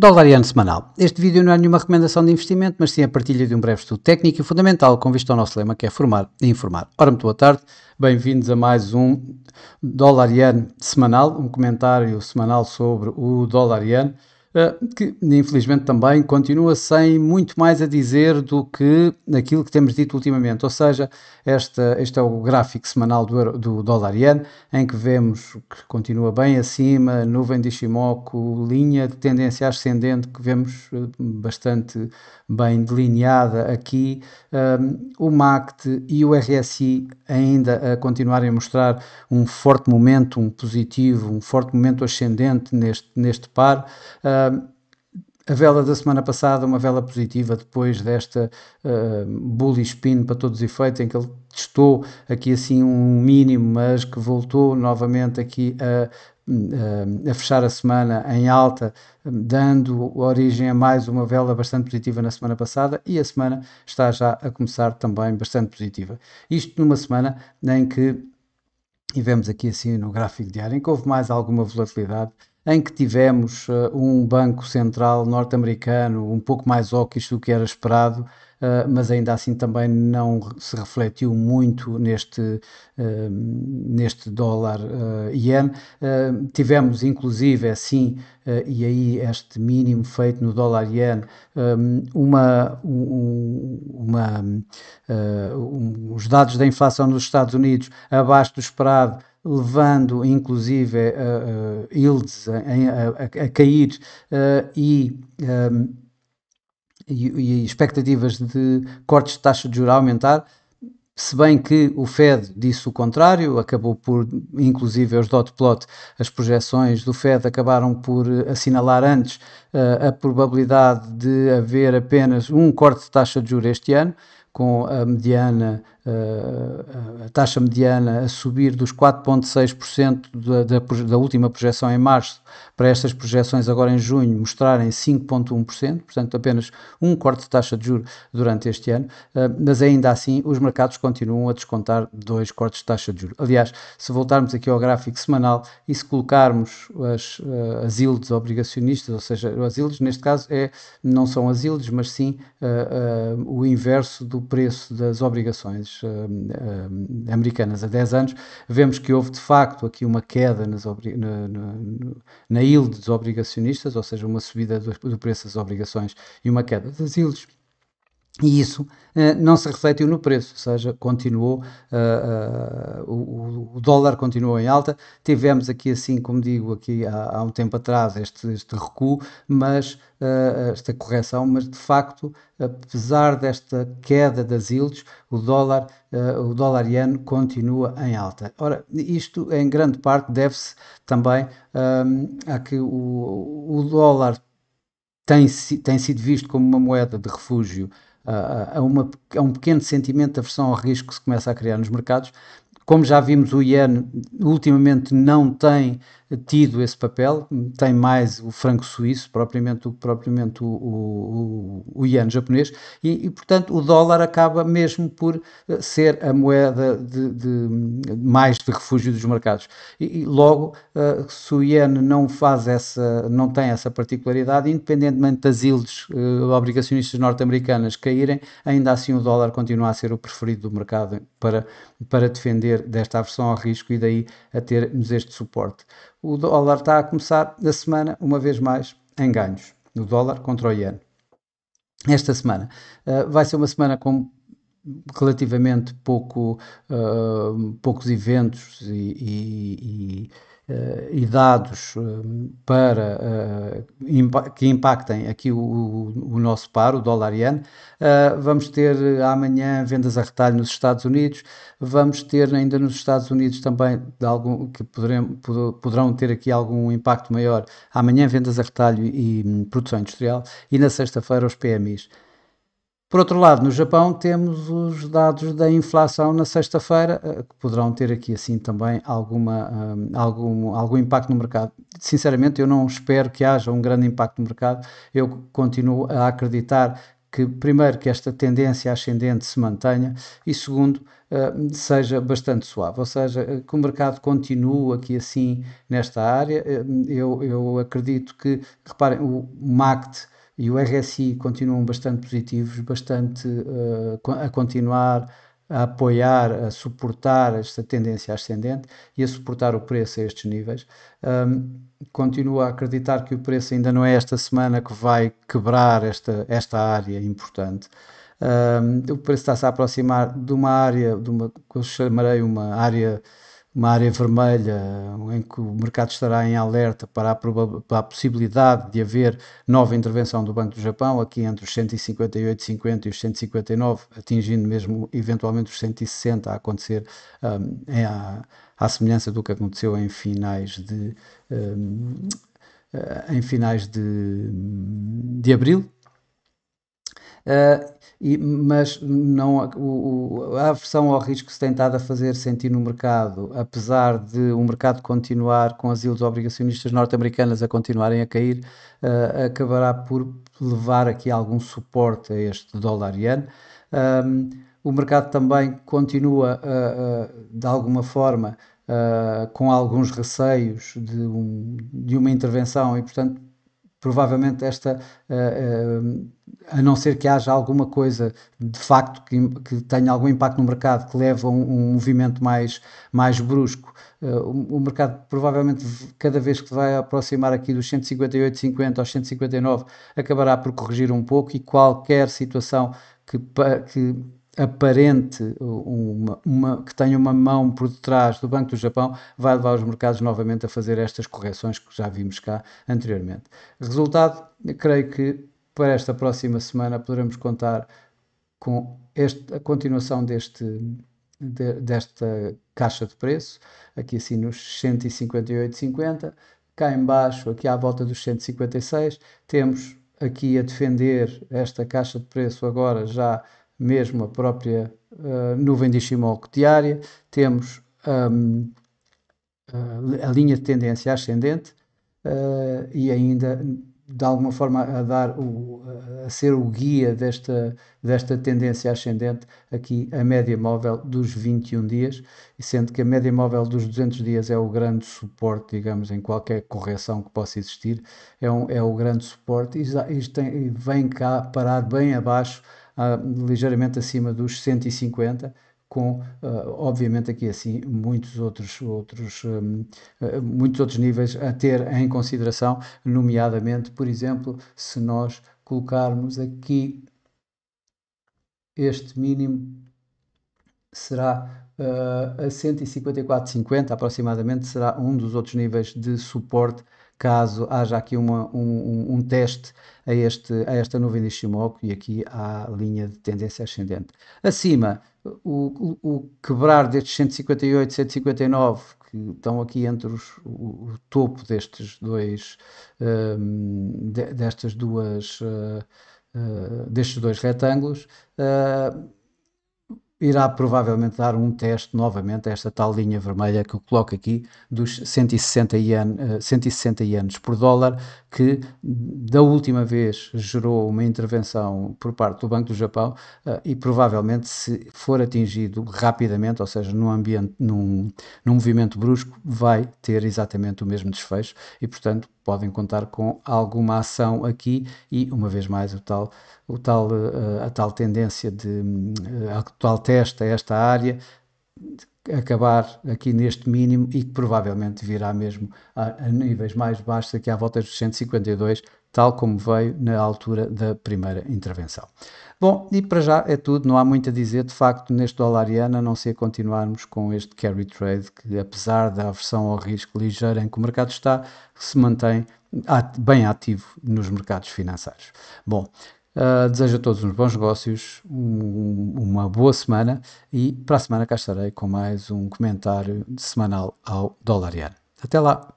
Dólar iene semanal. Este vídeo não é nenhuma recomendação de investimento, mas sim a partilha de um breve estudo técnico e fundamental com vista ao nosso lema, que é formar e informar. Ora, muito boa tarde, bem-vindos a mais um Dólar iene semanal, um comentário semanal sobre o dólar iene, que infelizmente também continua sem muito mais a dizer do que aquilo que temos dito ultimamente, ou seja, este é o gráfico semanal do dólar iene, em que vemos que continua bem acima, nuvem de Ishimoku, linha de tendência ascendente que vemos bastante bem delineada aqui, o MACD e o RSI ainda a continuarem a mostrar um forte momento positivo, um forte momento ascendente neste par. A vela da semana passada, uma vela positiva depois desta bullish spin para todos os efeitos, em que ele testou aqui assim um mínimo, mas que voltou novamente aqui a fechar a semana em alta, dando origem a mais uma vela bastante positiva na semana passada, e a semana está já a começar também bastante positiva. Isto numa semana em que, e vemos aqui assim no gráfico diário, em que houve mais alguma volatilidade, em que tivemos um banco central norte-americano um pouco mais hawkish do que era esperado, mas ainda assim também não se refletiu muito neste dólar iene. Tivemos inclusive assim, e aí este mínimo feito no dólar iene, os dados da inflação nos Estados Unidos abaixo do esperado, levando inclusive yields a cair e expectativas de cortes de taxa de juros a aumentar, se bem que o Fed disse o contrário, acabou por, inclusive os dot plot, as projeções do Fed acabaram por assinalar antes a probabilidade de haver apenas um corte de taxa de juros este ano, com a mediana, a taxa mediana a subir dos 4,6% da última projeção em março para estas projeções agora em junho mostrarem 5,1%, portanto apenas um corte de taxa de juros durante este ano, mas ainda assim os mercados continuam a descontar 2 cortes de taxa de juros. Aliás, se voltarmos aqui ao gráfico semanal e se colocarmos as yields obrigacionistas, ou seja, as yields neste caso não são as yields, mas sim o inverso do preço das obrigações americanas a 10 anos, vemos que houve de facto aqui uma queda na yield dos obrigacionistas, ou seja, uma subida do preço das obrigações e uma queda das yields. E isso não se refletiu no preço, ou seja, continuou, o dólar continuou em alta. Tivemos aqui, assim como digo, aqui há um tempo atrás este recuo, mas esta correção, mas de facto, apesar desta queda das yields, o dólar iene continua em alta. Ora, isto em grande parte deve-se também a que o dólar tem sido visto como uma moeda de refúgio, a um pequeno sentimento de aversão ao risco que se começa a criar nos mercados. Como já vimos, o iene ultimamente não tem tido esse papel, tem mais o franco suíço, propriamente o iene japonês, e portanto o dólar acaba mesmo por ser a moeda mais de refúgio dos mercados. E logo, se o iene não tem essa particularidade, independentemente das yields obrigacionistas norte-americanas caírem, ainda assim o dólar continua a ser o preferido do mercado para defender desta aversão ao risco e daí a termos este suporte. O dólar está a começar a semana, uma vez mais, em ganhos, o dólar contra o iene. Esta semana vai ser uma semana com relativamente poucos eventos e dados que impactem aqui o nosso par, o dólar iene. Vamos ter amanhã vendas a retalho nos Estados Unidos, vamos ter ainda nos Estados Unidos também que poderão ter aqui algum impacto maior. Amanhã vendas a retalho e produção industrial, e na sexta-feira os PMIs. Por outro lado, no Japão temos os dados da inflação na sexta-feira, que poderão ter aqui assim também algum impacto no mercado. Sinceramente, eu não espero que haja um grande impacto no mercado. Eu continuo a acreditar que, primeiro, que esta tendência ascendente se mantenha e, segundo, seja bastante suave, ou seja, que o mercado continue aqui assim nesta área. Eu acredito que, reparem, o MACD e o RSI continuam bastante positivos, bastante a continuar a apoiar, a suportar esta tendência ascendente e a suportar o preço a estes níveis. Continuo a acreditar que o preço ainda não é esta semana que vai quebrar esta área importante. O preço está-se a aproximar de uma área, que eu chamarei uma área vermelha, em que o mercado estará em alerta para a possibilidade de haver nova intervenção do Banco do Japão, aqui entre os 158,50 e os 159, atingindo mesmo eventualmente os 160 a acontecer à semelhança do que aconteceu em finais de abril. Mas não, a aversão ao risco que se tem estado a fazer sentir no mercado, apesar de o mercado continuar com as yields obrigacionistas norte-americanas a continuarem a cair, acabará por levar aqui algum suporte a este dólar-iene. O mercado também continua, de alguma forma, com alguns receios de uma intervenção e, portanto, provavelmente a não ser que haja alguma coisa de facto que tenha algum impacto no mercado, que leve a um movimento mais brusco, o mercado provavelmente cada vez que vai aproximar aqui dos 158,50 aos 159 acabará por corrigir um pouco e qualquer situação que aparente que tenha uma mão por detrás do Banco do Japão vai levar os mercados novamente a fazer estas correções que já vimos cá anteriormente. Resultado, creio que para esta próxima semana poderemos contar com a continuação desta caixa de preço, aqui assim nos 158,50, cá em baixo, aqui à volta dos 156, temos aqui a defender esta caixa de preço agora já mesmo a própria nuvem de Ishimoku diária, temos a linha de tendência ascendente e ainda de alguma forma a ser o guia desta tendência ascendente aqui a média móvel dos 21 dias, e sendo que a média móvel dos 200 dias é o grande suporte, digamos, em qualquer correção que possa existir, é o grande suporte e vem cá parar bem abaixo, ligeiramente acima dos 150, com obviamente aqui assim muitos outros níveis a ter em consideração, nomeadamente, por exemplo, se nós colocarmos aqui este mínimo será a 154,50 aproximadamente, será um dos outros níveis de suporte caso haja aqui um teste a esta nuvem de Ishimoku e aqui à linha de tendência ascendente. Acima, o quebrar destes 158, 159, que estão aqui entre o topo destes dois destes dois retângulos, irá provavelmente dar um teste novamente a esta tal linha vermelha que eu coloco aqui dos 160 ienes por dólar, que da última vez gerou uma intervenção por parte do Banco do Japão e provavelmente, se for atingido rapidamente, ou seja, num movimento brusco, vai ter exatamente o mesmo desfecho e, portanto, podem contar com alguma ação aqui e, uma vez mais, a tal tendência a tal teste a esta área acabar aqui neste mínimo e que provavelmente virá mesmo a níveis mais baixos, aqui à volta dos 152, tal como veio na altura da primeira intervenção. Bom, e para já é tudo, não há muito a dizer, de facto, neste dólar-iene, a não ser continuarmos com este carry trade, que apesar da aversão ao risco ligeira em que o mercado está, se mantém bem ativo nos mercados financeiros. Bom, desejo a todos uns bons negócios, uma boa semana e para a semana cá estarei com mais um comentário semanal ao dólar-iene. Até lá!